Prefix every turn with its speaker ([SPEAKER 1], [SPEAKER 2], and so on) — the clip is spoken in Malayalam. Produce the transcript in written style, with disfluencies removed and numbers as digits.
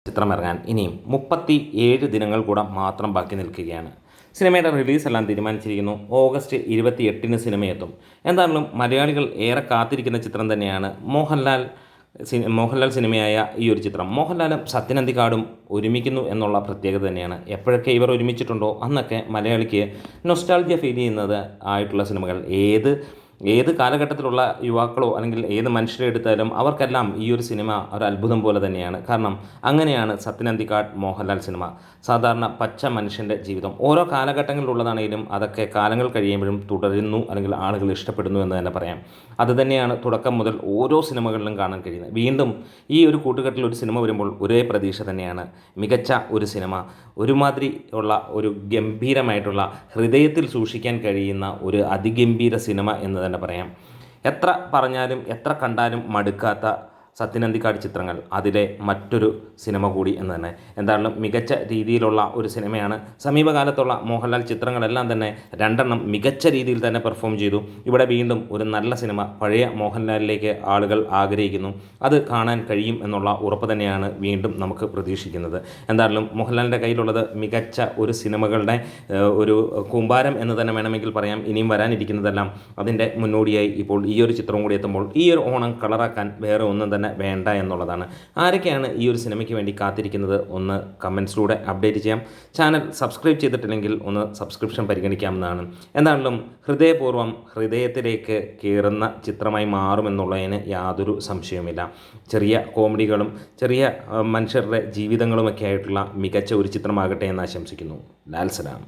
[SPEAKER 1] ചിത്രമിറങ്ങാൻ ഇനിയും 37 ദിനങ്ങൾ കൂടെ മാത്രം ബാക്കി നിൽക്കുകയാണ്. സിനിമയുടെ റിലീസെല്ലാം തീരുമാനിച്ചിരിക്കുന്നു. ഓഗസ്റ്റ് 28-ന് സിനിമയെത്തും. എന്തായാലും മലയാളികൾ ഏറെ കാത്തിരിക്കുന്ന ചിത്രം തന്നെയാണ് മോഹൻലാൽ സിനിമയായ ഈ ഒരു ചിത്രം. മോഹൻലാലും സത്യൻ അന്തിക്കാടും ഒരുമിക്കുന്നു എന്നുള്ള പ്രത്യേകത തന്നെയാണ്. എപ്പോഴൊക്കെ ഇവർ ഒരുമിച്ചിട്ടുണ്ടോ അന്നൊക്കെ മലയാളിക്ക് നൊസ്റ്റാൾജിയ ഫീൽ ചെയ്യുന്നത് ആയിട്ടുള്ള സിനിമകൾ ഏത് കാലഘട്ടത്തിലുള്ള യുവാക്കളോ അല്ലെങ്കിൽ ഏത് മനുഷ്യരെ എടുത്താലും അവർക്കെല്ലാം ഈ ഒരു സിനിമ ഒരു അത്ഭുതം പോലെ തന്നെയാണ്. കാരണം അങ്ങനെയാണ് സത്യൻ അന്തിക്കാട് മോഹൻലാൽ സിനിമ. സാധാരണ പച്ച മനുഷ്യൻ്റെ ജീവിതം ഓരോ കാലഘട്ടങ്ങളിലുള്ളതാണെങ്കിലും അതൊക്കെ കാലങ്ങൾ കഴിയുമ്പോഴും തുടരുന്നു അല്ലെങ്കിൽ ആളുകൾ ഇഷ്ടപ്പെടുന്നു എന്ന് തന്നെ പറയാം. അതുതന്നെയാണ് തുടക്കം മുതൽ ഓരോ സിനിമകളിലും കാണാൻ കഴിയുന്നത്. വീണ്ടും ഈ ഒരു കൂട്ടുകെട്ടിൽ ഒരു സിനിമ വരുമ്പോൾ ഒരേ പ്രതീക്ഷ തന്നെയാണ്. മികച്ച ഒരു സിനിമ, ഒരുമാതിരി ഉള്ള ഒരു ഗംഭീരമായിട്ടുള്ള ഹൃദയത്തിൽ സൂക്ഷിക്കാൻ കഴിയുന്ന ഒരു അതിഗംഭീര സിനിമ എന്ന് തന്നെ പറയാം. എത്ര പറഞ്ഞാലും എത്ര കണ്ടാലും മടുക്കാത്ത സത്യൻ അന്തിക്കാട് ചിത്രങ്ങൾ അതിലെ മറ്റൊരു സിനിമ കൂടി എന്ന് തന്നെ. എന്തായാലും മികച്ച രീതിയിലുള്ള ഒരു സിനിമയാണ്. സമീപകാലത്തുള്ള മോഹൻലാൽ ചിത്രങ്ങളെല്ലാം തന്നെ രണ്ടെണ്ണം മികച്ച രീതിയിൽ തന്നെ പെർഫോം ചെയ്തു. ഇവിടെ വീണ്ടും ഒരു നല്ല സിനിമ പഴയ മോഹൻലാലിലേക്ക് ആളുകൾ ആഗ്രഹിക്കുന്നു. അത് കാണാൻ കഴിയും എന്നുള്ള ഉറപ്പ് തന്നെയാണ് വീണ്ടും നമുക്ക് പ്രതീക്ഷിക്കുന്നത്. എന്തായാലും മോഹൻലാലിൻ്റെ കയ്യിലുള്ളത് മികച്ച ഒരു സിനിമകളുടെ ഒരു കൂമ്പാരം എന്ന് തന്നെ വേണമെങ്കിൽ പറയാം. ഇനിയും വരാനിരിക്കുന്നതെല്ലാം അതിൻ്റെ മുന്നോടിയായി ഇപ്പോൾ ഈ ഒരു ചിത്രം കൂടി എത്തുമ്പോൾ ഈ ഒരു ഓണം കളറാക്കാൻ വേറെ ഒന്നും തന്നെ വേണ്ട എന്നുള്ളതാണ്. ആരൊക്കെയാണ് ഈ ഒരു സിനിമയ്ക്ക് വേണ്ടി കാത്തിരിക്കുന്നത് ഒന്ന് കമൻസിലൂടെ അപ്ഡേറ്റ് ചെയ്യാം. ചാനൽ സബ്സ്ക്രൈബ് ചെയ്തിട്ടില്ലെങ്കിൽ ഒന്ന് സബ്സ്ക്രിപ്ഷൻ പരിഗണിക്കാവുന്നതാണ്. എന്താണെങ്കിലും ഹൃദയപൂർവ്വം ഹൃദയത്തിലേക്ക് കയറുന്ന ചിത്രമായി മാറുമെന്നുള്ളതിന് യാതൊരു സംശയവുമില്ല. ചെറിയ കോമഡികളും ചെറിയ മനുഷ്യരുടെ ജീവിതങ്ങളുമൊക്കെ ആയിട്ടുള്ള മികച്ച ഒരു ചിത്രമാകട്ടെ എന്ന് ആശംസിക്കുന്നു. ലാൽ സലാം.